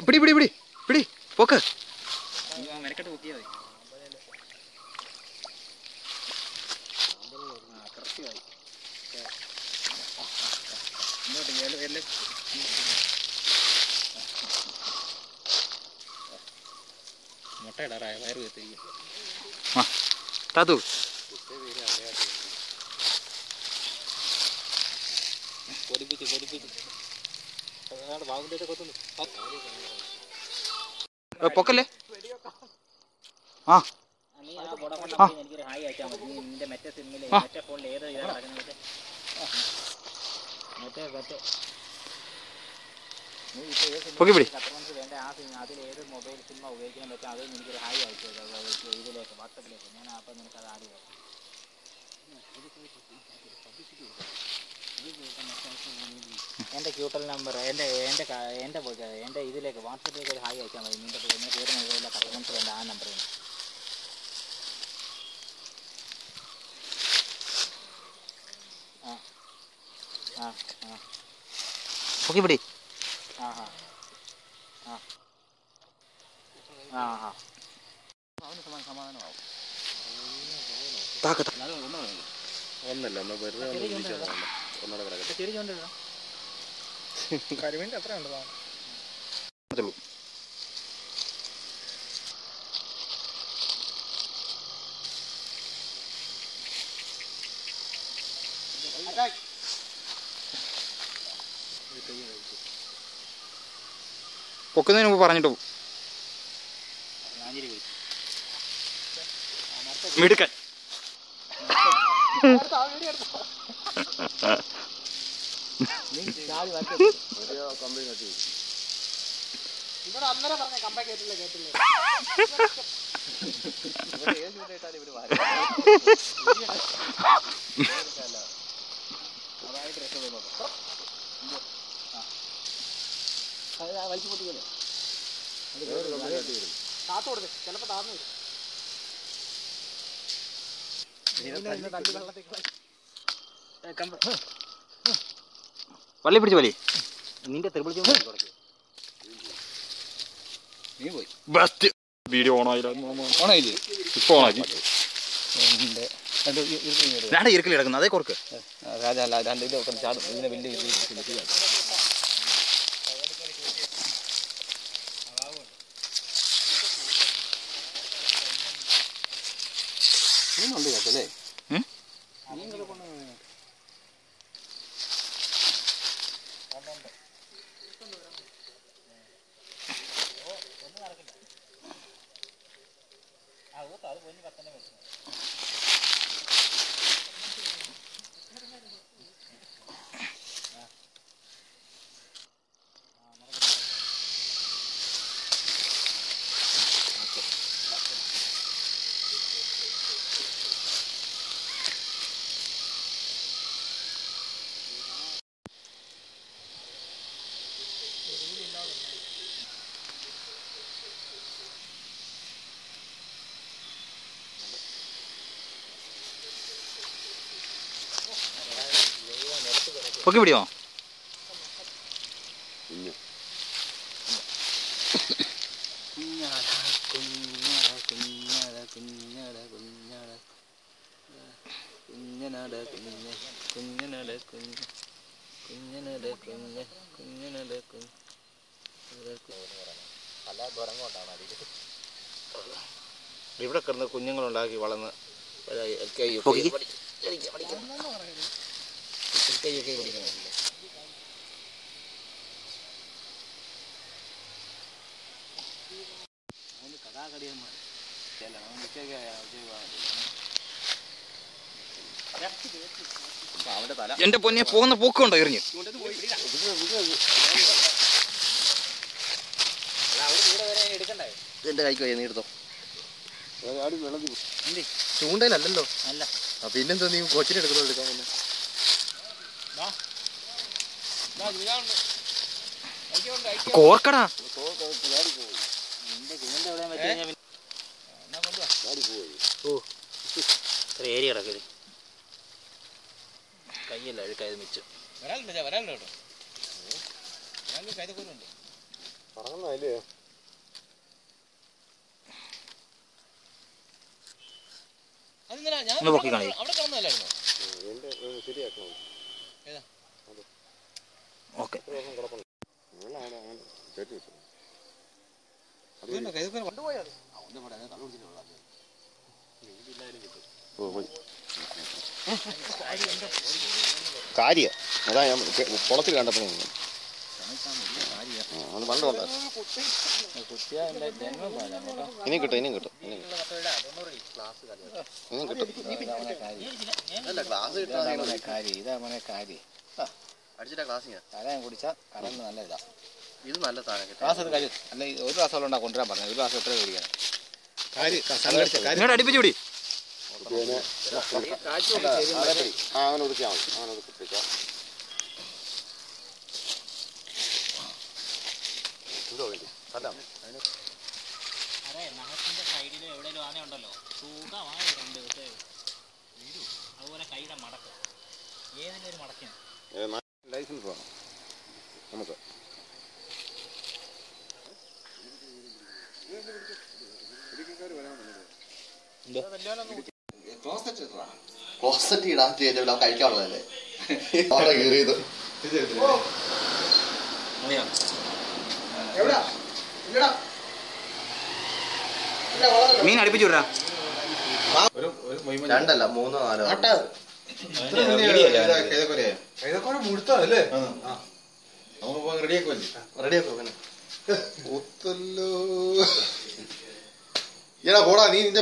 പിടി പിടി പിടി പിടി പോക്ക് മെനക്കെട്ട് പൊക്കിയാൽ മതി. കൃത്യമായി മുട്ടയിടാറായ വയറ് കത്തിരിക്കും. താത്തു പൊക്കല്ലേ. ആ എനിക്കൊരു ഹായ് അയച്ചാൽ മതി. നിന്റെ മറ്റേ സിമ്മിൽ മറ്റേ ഫോണിൽ ഏത് ഇതാണ് നടക്കുന്നത് മറ്റേ പൊക്കി പിടി. കസ്റ്റമേഴ്സ് വേണ്ട ആ സിം അതിൽ ഏത് മൊബൈൽ സിമ്മ ഉപയോഗിക്കാൻ പറ്റും അത് എനിക്കൊരു ഹായ് അയച്ചു ഇതിലേക്ക് വാട്സപ്പിലേക്ക്. ഞാൻ അപ്പം നിനക്ക് അത് ആഡ് ചെയ്യാം. എൻ്റെ ക്യൂട്ടൽ നമ്പർ എൻ്റെ ഇതിലേക്ക് വാട്സപ്പിലേക്ക് ഒരു ഹായ് അയച്ചാൽ മതി. നിൻ്റെ ഏത് മൊബൈലിലെ കസ്റ്റമേഴ്സ് വേണ്ട ആ നമ്പറിൽ. ആ ആ പൊക്കി പിടി. ആ ആ ആ ആ അവന് സമാധാനമാവും. ഒന്നല്ല വെറുതെ ഒന്നോടെ കിടക്കട്ടെ. കരിമീൻ്റെ എത്ര ഉണ്ട് പൊക്കുന്നതിന് മുമ്പ് പറഞ്ഞിട്ട് പോകും. മിടുക്കൻ. ഇവിടെ അന്നേരം പറഞ്ഞ കമ്പ കേട്ടില്ല വലിച്ചു പൊട്ടിക്കല്ലേ താത്ത് കൊടുത്ത് ചിലപ്പോ താന്നു വരും. വള്ളി പിടിച്ച് വലി. നിന്റെ തെരുവിളിച്ചു നീ പോയി. ബെസ്റ്റ് വീഡിയോ ഓണായില്ലേ? ഇപ്പൊ ഓണാക്കി. രണ്ട് ഇറുക്കിൽ കിടക്കുന്നു അതേ കുറക്ക്. ഉണ്ട് കേട്ടല്ലേ. പൊക്കി പിടിയോ? ഇവിടെ കിടന്ന് കുഞ്ഞുങ്ങളുണ്ടാക്കി വളർന്ന് എന്റെ പൊന്നെ പോകുന്ന പോക്കുണ്ടോ എറിഞ്ഞ്? എന്റെ കൈക്ക് നീ എടുത്തോ. ചൂണ്ടയിലല്ലോ. അല്ല പിന്നെന്താ നീ കൊച്ചിനെ എടുക്കുന്നോ എടുക്കാൻ? കോർക്കടാ. ഏരിയ കിടക്കരുത് കയ്യല്ല അഴുക്കായത് മിച്ചം. പറഞ്ഞല്ലേ ഒന്ന് പൊക്കി കളി. ശരിയാക്കണം. ഓക്കെ കാര്യ അതാ ഞാൻ കുളത്തിൽ കണ്ടപ്പോ അത് പണ്ട് ഇനിയും കിട്ടും ഇനിയും കിട്ടും ഇനിയും കിട്ടും അടിച്ചിട്ടാ ക്ലാസ് ഞാൻ കുടിച്ചാൽ കടന്ന് നല്ല ഇതാ ഇത് നല്ല സാധനം ക്ലാസ് അത് കാര്യം അല്ല ഒരു ക്ലാസ് ഉണ്ടാ കൊണ്ടുവരാൻ പറഞ്ഞത് ഒരു ക്ലാസ് എത്ര കുടിക്കാൻ അടുപ്പിച്ചു പിടി അങ്ങനെ ഒതുക്കിയാൽ മതി അങ്ങനെ ഒതുക്കിപ്പിക്കാം എന്തോ വേണ്ടി അല്ല നഖത്തിന്റെ സൈഡിൽ എവിടെയെങ്കിലും ആനയുണ്ടല്ലോ സുഖമായി 2 ദിവസം അതുപോലെ കൈയുടെ മടക്ക് ഏതെങ്കിലും ഒരു മടക്കിന് ലൈസൻസ് വേണം നമുക്ക് ക്ലോസറ്റ് ഇടാൻ ചെയ്ത കഴിക്കാനുള്ളതല്ലേ അവിടെ കയറിയത് മീൻ അടുപ്പിച്ചു വിടാ 2 അല്ല 3 4 മുഴുത്തല്ലേ റെഡിയാക്കോ ഒത്തല്ലോ. പോടാ നീ നിന്റെ